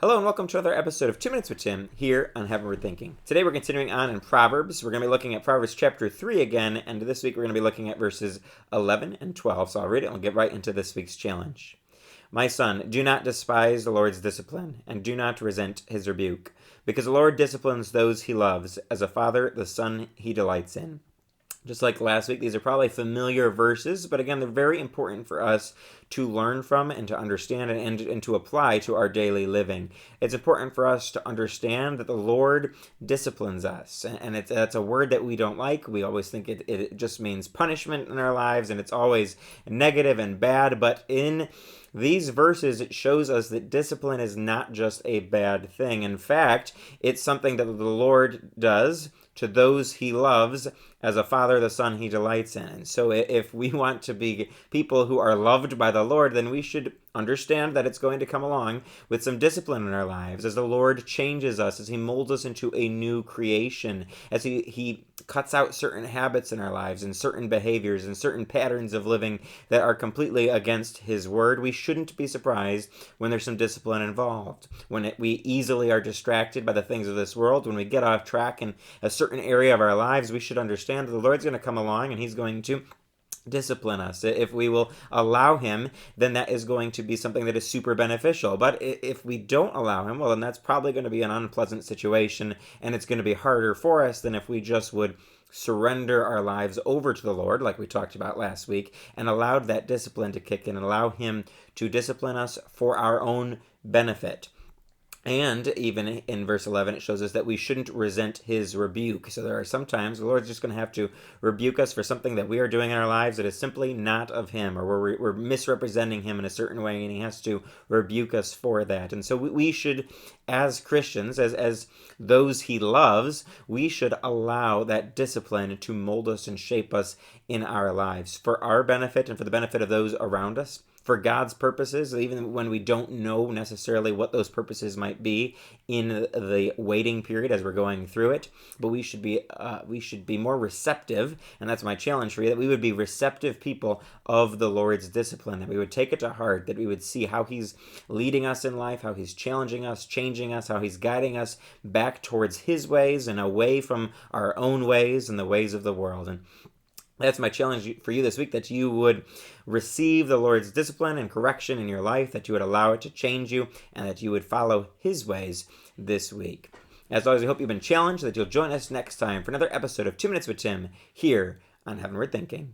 Hello and welcome to another episode of 2 Minutes with Tim here on Heavenward Thinking. Today we're continuing on in Proverbs. We're going to be looking at Proverbs chapter 3 again, and this week we're going to be looking at verses 11 and 12. So I'll read it and we'll get right into this week's challenge. My son, do not despise the Lord's discipline, and do not resent his rebuke, because the Lord disciplines those he loves, as a father the son he delights in. Just like last week, these are probably familiar verses, but again, they're very important for us to learn from and to understand and to apply to our daily living. It's important for us to understand that the Lord disciplines us, and that's a word that we don't like. We always think it just means punishment in our lives, and it's always negative and bad, but in these verses, it shows us that discipline is not just a bad thing. In fact, it's something that the Lord does to those he loves, as a father the son he delights in. And so if we want to be people who are loved by the Lord, then we should understand that it's going to come along with some discipline in our lives as the Lord changes us, as he molds us into a new creation, as he cuts out certain habits in our lives and certain behaviors and certain patterns of living that are completely against his word. We shouldn't be surprised when there's some discipline involved, when we easily are distracted by the things of this world, when we get off track in a certain area of our lives. We should understand that the Lord's going to come along and he's going to discipline us. If we will allow him, then that is going to be something that is super beneficial. But if we don't allow him, well, then that's probably going to be an unpleasant situation, and it's going to be harder for us than if we just would surrender our lives over to the Lord, like we talked about last week, and allowed that discipline to kick in and allow him to discipline us for our own benefit. And even in verse 11, it shows us that we shouldn't resent his rebuke. So there are some times the Lord's just going to have to rebuke us for something that we are doing in our lives that is simply not of him, or we're misrepresenting him in a certain way, and he has to rebuke us for that. And so we should, as Christians, as those he loves, we should allow that discipline to mold us and shape us in our lives for our benefit and for the benefit of those around us, for God's purposes, even when we don't know necessarily what those purposes might be in the waiting period as we're going through it. But we should be more receptive, and that's my challenge for you, that we would be receptive people of the Lord's discipline, that we would take it to heart, that we would see how he's leading us in life, how he's challenging us, changing us, how he's guiding us back towards his ways and away from our own ways and the ways of the world. And that's my challenge for you this week, that you would receive the Lord's discipline and correction in your life, that you would allow it to change you, and that you would follow his ways this week. As always, I hope you've been challenged, that you'll join us next time for another episode of 2 Minutes with Tim here on Heavenward Thinking.